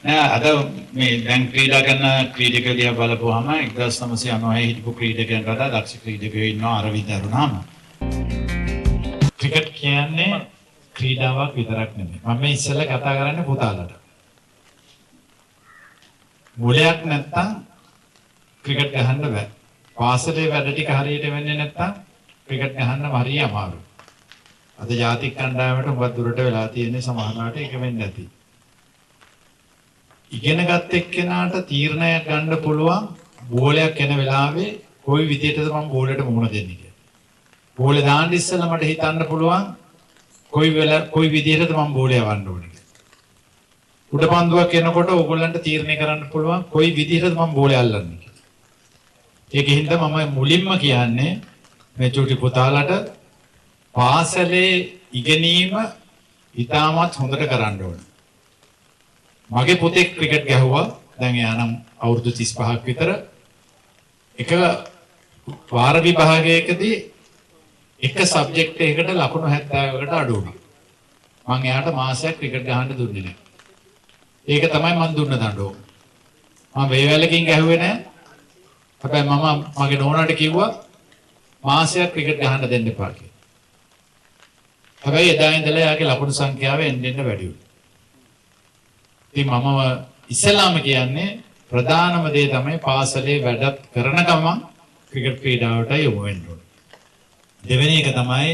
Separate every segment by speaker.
Speaker 1: නෑ අද මේ දැන් ක්‍රීඩා කරන ක්‍රීඩකයෝ දිහා බලපුවාම 1990 හිටපු ක්‍රීඩකයන් වඩා දක්ෂ ක්‍රීඩකයෝ ඉන්නවා අරවින්ද අරුණාම. ක්‍රිකට් කියන්නේ ක්‍රීඩාවක් විතරක් නෙමෙයි. මම මේ ඉස්සෙල්ලා කතා කරන්නේ පුතාලට. මුලයක් නැත්තම් ක්‍රිකට් ගහන්න බෑ. පාසලේ වැඩ ටික හරියට වෙන්නේ නැත්තම් ක්‍රිකට් ගහන්න හරිය අමාරුයි. අද ජාතික කණ්ඩායමට මොකද දුරට වෙලා තියෙන්නේ සමහරවිට ඒක වෙන්නේ නැති. ඉගෙනගත් එක්කෙනාට තීරණයක් ගන්න පුළුවන් බෝලයක් එන වෙලාවේ කොයි විදිහටද මම බෝලයට මුහුණ දෙන්නේ කියලා. බෝලේ දාන්න ඉස්සෙල්ලා මට හිතන්න පුළුවන් කොයි විදිහටද මම බෝලය යවන්න ඕනේ කියලා. උඩ පන්දුවක් එනකොට ඕගොල්ලන්ට තීරණය කරන්න පුළුවන් කොයි විදිහටද මම බෝලය අල්ලන්නේ කියලා. ඒකින්ද මම මුලින්ම කියන්නේ මේ චූටි පුතාලට පාසලේ ඉගෙනීම ඉතාමත් හොඳට කරන්න ඕනේ. මගේ පුතේ ක්‍රිකට් ගැහුවා. දැන් එයා නම් අවුරුදු 35ක් විතර. එක වාර විභාගයකදී එක සබ්ජෙක්ට් එකකට ලකුණු 70කට අඩු වුණා. මම එයාට මාසයක් ක්‍රිකට් ගහන්න දුන්නේ නැහැ. ඒක තමයි මම දුන්න දඬුවම. මම වේවැලකින් ගැහුවේ නැහැ. හැබැයි මම මගේ නෝනාට කිව්වා මාසයක් ක්‍රිකට් ගහන්න දෙන්න එපා කියලා. හැබැයි එදා ඉඳලා එයාගේ ලකුණු සංඛ්‍යාව එන්න වැඩි වුණා. ඉතින් මම ඉස්සෙල්ලාම කියන්නේ ප්‍රධානම දේ තමයි පාසලේ වැඩ කරන ගමන් ක්‍රිකට් ක්‍රීඩාවට යොමු වෙන්න ඕනේ. දෙවෙනි එක තමයි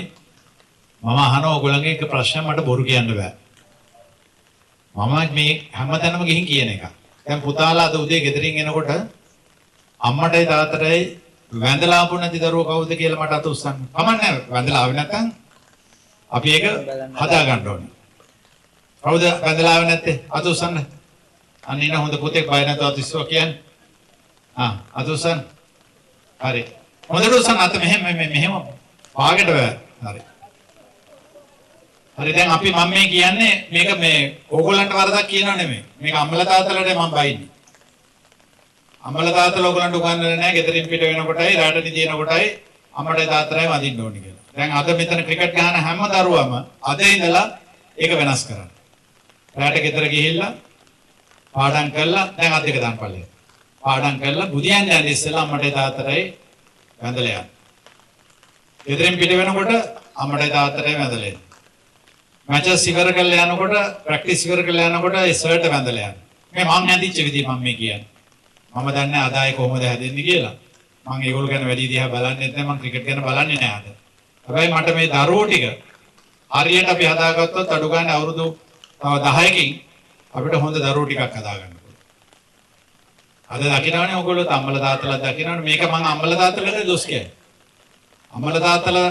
Speaker 1: මම අහන ඕගොල්ලන්ගේ එක ප්‍රශ්නයක් මට බොරු කියන්න බෑ. මම මේ හැමතැනම ගිහින් කියන එක. දැන් පුතාලා අද උදේ ගෙදරින් එනකොට අම්මටයි තාත්තටයි වැඳලා ආපු නැති දරුවෝ කවුද කියලා මට අත උස්සන්න. කමන්නේ වැඳලා ආවේ නැත්නම් අපි ඒක හදා ගන්න ඕනේ. කවුද වැඳලා ආවේ නැත්තේ? අත උස්සන්න. අන්න ඉන්න හොඳ පුතෙක් බය නැතුව අත උස්සුවා කියන්නේ. අත උස්සන්න. හරි. හොඳට උස්සන්න අත මෙහෙම පාගෙට බෑ. හරි. හරි දැන් අපි මම මේ කියන්නේ මේක මේ ඕගොල්ලන්ට වරදක් කියනව නෙමෙයි. මේක අම්මලා තාත්තලාට මම බයින්නේ. අම්මලා තාත්තලා ඕගොල්ලන්ට උගන්වන්නේ නැහැ. ගෙදරින් පිට වෙනකොටයි රාට නිදින කොටයි අම්මටයි තාත්තටයි වදින්න ඕනේ කියලා. දැන් අද මෙතන ක්‍රිකට් ගහන හැම දරුවම අද ඉඳලා ඒක වෙනස් කරන්න. රාට ගෙදර ගිහිල්ලා පාඩම් කරලා දැන් අත් දෙක දාන්න පල්ලේ. පාඩම් කරලා බුදියන් යන්නේ ඉස්සෙල්ලා අම්මටයි තාත්තටයි වැඳලා යන්න. ගෙදරින් පිට වෙනකොට අම්මටයි තාත්තටයි වැඳලා යන්න. මැචස් ඉවර කරලා යනකොට ප්‍රැක්ටිස් ඉවර කරලා යනකොට ඒ සර්ට වැඳලා යන්න. මේ මම හැදිච්ච විදිහ මම මේ කියන්නේ. මම දන්නේ අදායි කොහොමද හැදෙන්නේ කියලා. මම ඒගොල්ලෝ ගැන වැඩි දිහා බලන්නේ නැහැ. මම ක්‍රිකට් ගැන බලන්නේ නැහැ අද. හැබැයි මට මේ දරුවෝ ටික හරියට අපි හදාගත්තොත් අඩු ගන්න අවුරුදු 10කින් අපිට හොඳ දරුවෝ ටිකක් හදාගන්න පුළුවන්. අද දකින්නවනේ ඔයගොල්ලෝ අම්මලා තාත්තලා දකින්නවනේ මේක මම අම්මලා තාත්තලාට දොස් කියන්නේ. අම්මලා තාත්තලා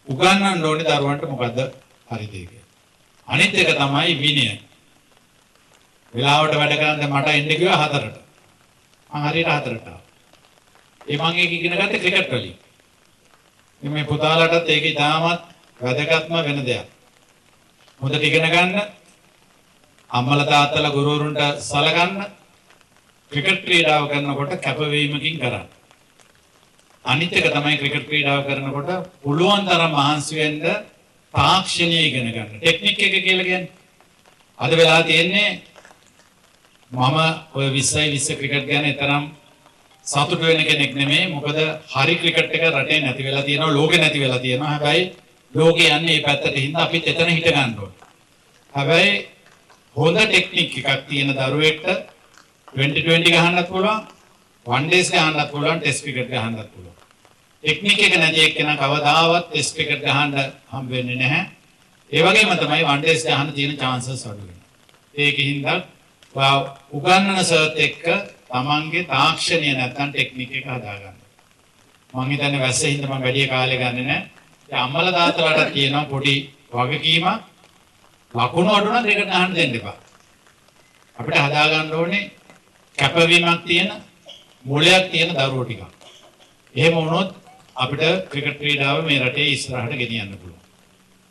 Speaker 1: උගන්වන්න ඕනේ දරුවන්ට මොකද්ද හරි දේ කියලා. අනිත් එක තමයි විනය. වෙලාවට වැඩ කරන්න මට එන්න කිව්වා 4ට. මම හරියට 4ට ආවා. ඒ මම ඒක ඉගෙන ගත්තේ ක්‍රිකට් වලින්. මේ පුතාලටත් ඒක ඉතාමත් වැදගත්ම වෙන දෙයක්. හොඳට ඉගෙන ගන්න, අම්මලා තාත්තලා ගුරුවරුන්ට සලකන්න, ක්‍රිකට් ක්‍රීඩාව කරනකොට කැපවීමකින් කරන්න. අනිත් එක තමයි ක්‍රිකට් ක්‍රීඩාව කරනකොට පුළුවන් තරම් මහන්සි වෙන්න තාක්ෂණීය ඉගෙන ගන්න. ටෙක්නික් එක කියලා කියන්නේ. අද වෙලා තියෙන්නේ මම ඔය 20 ක්‍රිකට් ගැන තරම් සතුටු වෙන කෙනෙක් නෙමෙයි. මොකද හරි ක්‍රිකට් එක රටේ නැති වෙලා තියෙනවා, ලෝකේ නැති වෙලා තියෙනවා. හැබැයි ලෝකේ යන්නේ මේ පැත්තට හින්දා අපිත් එතන හිට ගන්න ඕනේ. හැබැයි හොඳ ටෙක්නික් එකක් තියෙන දරුවෙක්ට 2020 ගහන්නත් පුළුවන්, one days ගහන්නත් පුළුවන්, ටෙස්ට් ක්‍රිකට් ගහන්නත් පුළුවන්. ටෙක්නික් එක නැති එක්කෙනා කවදාවත් ටෙස්ට් ක්‍රිකට් ගහන්න හම්බ වෙන්නේ නැහැ. ඒ වගේම තමයි one days ගහන්න තියෙන chances අඩු වෙනවා. ඒකින්ද උගන්නන සර්ත් එක්ක තමන්ගේ තාක්ෂණය නැත්තම් ටෙක්නික් එක හදාගන්න. මම හිතන්නේ වැස්සේ හින්දා මම වැඩි කාලේ ගන්නෙ නැහැ. ඒ අම්මලා තාත්තලාට කියනවා පොඩි වගකීමක් ලකුණු අඩු නම් ක්‍රිකට් ගහන්න දෙන්න එපා. අපිට හදාගන්න ඕනේ කැපවීමක් තියෙන මොලයක් තියෙන දරුවෝ ටිකක්. එහෙම වුණොත් අපිට ක්‍රිකට් ක්‍රීඩාව මේ රටේ ඉස්සරහට ගෙනියන්න පුළුවන්.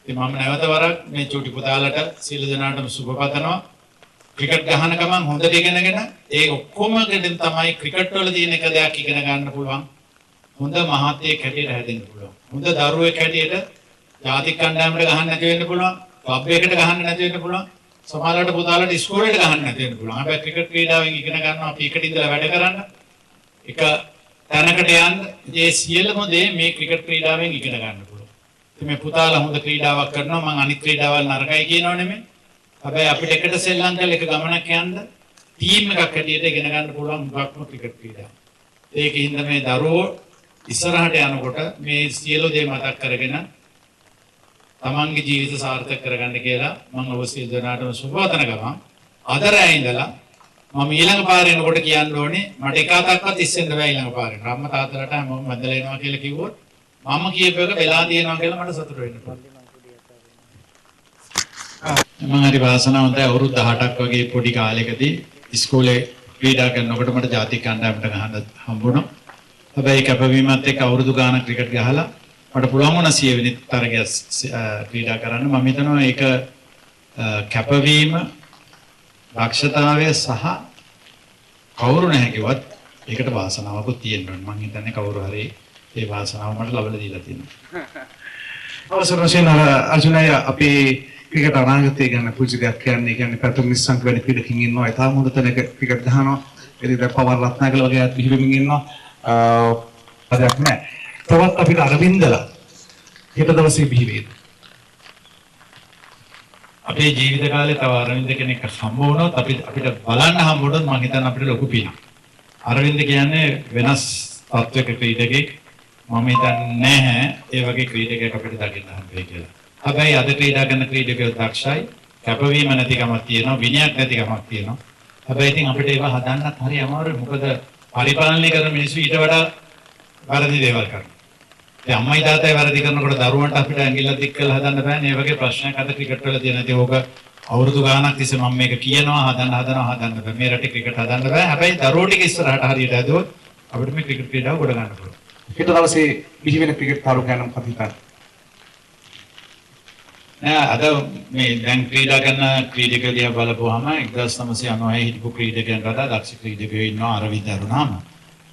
Speaker 1: ඉතින් මම නැවත වරක් මේ චූටි පුතාලට සීල දනාටම සුබ පතනවා. ක්‍රිකට් ගහන ගමන් හොඳට ඉගෙනගෙන ඒ ඔක්කොම ගෙදින් තමයි ක්‍රිකට් වල තියෙන එක දෙයක් ඉගෙන ගන්න පුළුවන්. හොඳ මහත්යෙක් හැටියට හැදෙන්න පුළුවන්. හොඳ දරුවෙක් හැටියට ජාතික කණ්ඩායමකට ගහන්න නැති වෙන්න පුළුවන්. ක්ලබ් එකකට ගහන්න නැති වෙන්න පුළුවන්. සමහරවිට පුතාලට ඉස්කෝලේට ගහන්න නැති වෙන්න පුළුවන්. හැබැයි ක්‍රිකට් ක්‍රීඩාවෙන් ඉගෙන ගන්නවා අපි එකට ඉඳලා වැඩ කරන්න. එක තැනකට යන්න මේ සියලුම දේ මේ ක්‍රිකට් ක්‍රීඩාවෙන් ඉගෙන ගන්න පුළුවන්. ඉතින් මේ පුතාලා හොඳ ක්‍රීඩාවක් කරනවා මම අනිත් ක්‍රීඩාවල් නරකයි කියනව නෙමෙයි. හැබැයි අපිට එකට සෙල්ලම් කරලා එක ගමනක් යන්න ටීම් එකක් හැටියට ඉගෙන ගන්න පුළුවන් මුගක්ම ක්‍රිකට් ක්‍රීඩාව. ඒකින්ද මේ දරුවෝ ඉස්සරහට යනකොට මේ සියලු දේ මතක් කරගෙන තමන්ගේ ජීවිත සාර්ථක කරගන්න කියලා මම ඔබ සියලු දෙනාටම සුබවතන ගමන් අද රැ ඉඳලා මම ඊළඟ පාරේ එනකොට කියන්න ඕනේ මට එක අතක්වත් ඉස්සෙන්න බෑ ඊළඟ පාරේ. අම්මා තාත්තලාට මම මැදලා එනවා කියලා කිව්වොත් මම කියපු එක වෙලා තියෙනවා කියලා මට සතුට වෙන්න පුළුවන්. මම හරි වාසනාවන්තයි අවුරුදු 18ක් වගේ පොඩි කාලෙකදී ඉස්කෝලේ ක්‍රීඩා කරනකොට මට ජාතික කණ්ඩායමට ගහන්න හම්බුණා. හැබැයි කැපවීමත් එක්ක අවුරුදු ගානක් ක්‍රිකට් ගහලා මට පුළුවන් වුණා 100 වෙනි තරගය ක්‍රීඩා කරන්න. මම හිතනවා ඒක කැපවීම දක්ෂතාවය සහ කවුරු නැහැ කිව්වත් ඒකට වාසනාවකුත් තියෙන්න ඕනේ. මම හිතන්නේ කවුරු හරි ඒ වාසනාව මට ලබලා දීලා තියෙනවා.
Speaker 2: අවසර වශයෙන් අර්ජුනය අපේ ක්‍රිකට් අනාගතය ගැන පුංචි දෙයක් කියන්නේ පැතුම් නිස්සංක වැඩි පිටකින් ඉන්නවා. ඒ තාම හොඳ තැනක ක්‍රිකට් ගහනවා. එදින පවර් රත්නාකර වගේ අත් බිහිවෙමින් ඉන්නවා. අදක් නැහැ. තවත් අපිට අරවින්දලා හෙට දවසේ බිහි වේද?
Speaker 1: අපේ ජීවිත කාලේ තව අරවින්ද කෙනෙක් හම්බ වුණොත් අපිට බලන්න හම්බ වුණොත් මම හිතන්නේ අපිට ලොකු පිනක්. අරවින්ද කියන්නේ වෙනස් තත්වයක ක්‍රීඩකෙක්. මම හිතන්නේ නැහැ ඒ වගේ ක්‍රීඩකයෙක් අපිට දකින්න හම්බ වෙයි කියලා. හැබැයි අද ක්‍රීඩා කරන ක්‍රීඩකයෝ දක්ෂයි. කැපවීම නැතිකමක් තියෙනවා, විනයක් නැතිකමක් තියෙනවා. හැබැයි ඉතින් අපිට ඒව හදන්නත් හරි අමාරුයි. මොකද පරිපාලනය කරන මිනිස්සු ඊට වඩා වැරදි දේවල් කරනවා. ඒ අම්මයි තාත්තයි වැරදි කරනකොට දරුවන්ට අපිට ඇඟිල්ල දික් කරලා හදන්න බෑනේ. මේ වගේ ප්‍රශ්නයක් අද ක්‍රිකට් වල තියෙන. ඉතින් ඕක අවුරුදු ගාණක් තිස්සේ මම මේක කියනවා හදන්න බෑ. මේ රටේ ක්‍රිකට් හදන්න බෑ. හැබැයි දරුවෝ ටික ඉස්සරහට හරියට ඇදුවොත් අපිට මේ ක්‍රිකට් ක්‍රීඩාව ගොඩ ගන්න පුළුවන්.
Speaker 2: හෙට දවසේ බිහි වෙන ක්‍රිකට් තාරු ගැන මොකද හිතන්නේ?
Speaker 1: නෑ අද මේ දැන් ක්‍රීඩා කරන ක්‍රීඩකයෝ දිහා බලපුවාම 1996 හිටපු ක්‍රීඩකයන් වඩා දක්ෂ ක්‍රීඩකයෝ ඉන්නවා අරවින්ද අරුණාම.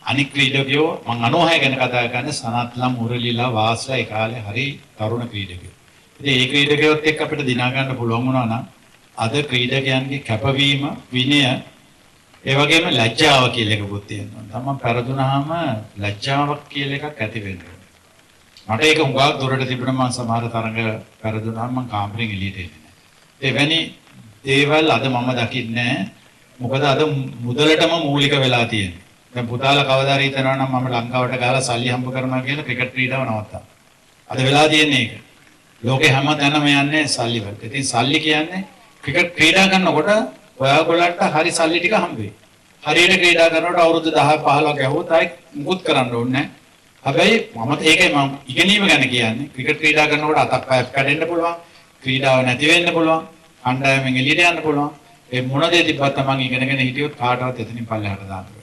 Speaker 1: අනික් ක්‍රීඩකයෝ මම 96 ගැන කතා කරන්නේ සනත්ලා මුරලිලා වාසලා ඒ කාලේ හරි තරුණ ක්‍රීඩකයෝ. ඉතින් මේ ක්‍රීඩකයෝත් එක්ක අපිට දිනා ගන්න පුළුවන් වුණා නම් අද ක්‍රීඩකයන්ගේ කැපවීම විනය ඒ වගේම ලැජ්ජාව කියලා එකකුත් තියෙනවා. තමන් පෙරදුනහම ලැජ්ජාවක් කියලා එකක් ඇති වෙනවා. මට ඒක උගාක් දුරට තිබුණා මම සමහර තරඟ පෙරදුනහම මම කාමරෙන් එළියට එන්නේ නැහැ. එවැනි දේවල් අද මම දකින්නේ නැහැ. මොකද අද මුදලටම මූලික වෙලා තියෙන්නේ. දැන් පුතාලා කවදා හරි හිතනවා නම් මම ලංකාවට ගහලා සල්ලි හම්බ කරනවා කියලා ක්‍රිකට් ක්‍රීඩාව නවත්තා. අද වෙලා තියෙන්නේ ඒක. ලෝකේ හැම තැනම යන්නේ සල්ලි වලට. ඉතින් සල්ලි කියන්නේ ක්‍රිකට් ක්‍රීඩා කරනකොට ඔයාගොල්ලන්ට හරි සල්ලි ටික හම්බ වෙයි. හරියට ක්‍රීඩා කරනකොට අවුරුදු 10 15 ගැහුවොත් ආයි මුකුත් කරන්න ඕනේ නැහැ. හැබැයි ඒකයි මම ඉගෙනීම ගැන කියන්නේ. ක්‍රිකට් ක්‍රීඩා කරනකොට අතක් පයක් කැඩෙන්න පුළුවන්. ක්‍රීඩාව නැති වෙන්න පුළුවන්. කණ්ඩායමෙන් එළියට යන්න පුළුවන්. ඒ මොන දේ තිබ්බත් තමන් ඉගෙනගෙන හිටියොත් කාටවත් එතනින් පල්ලෙහාට දාන්න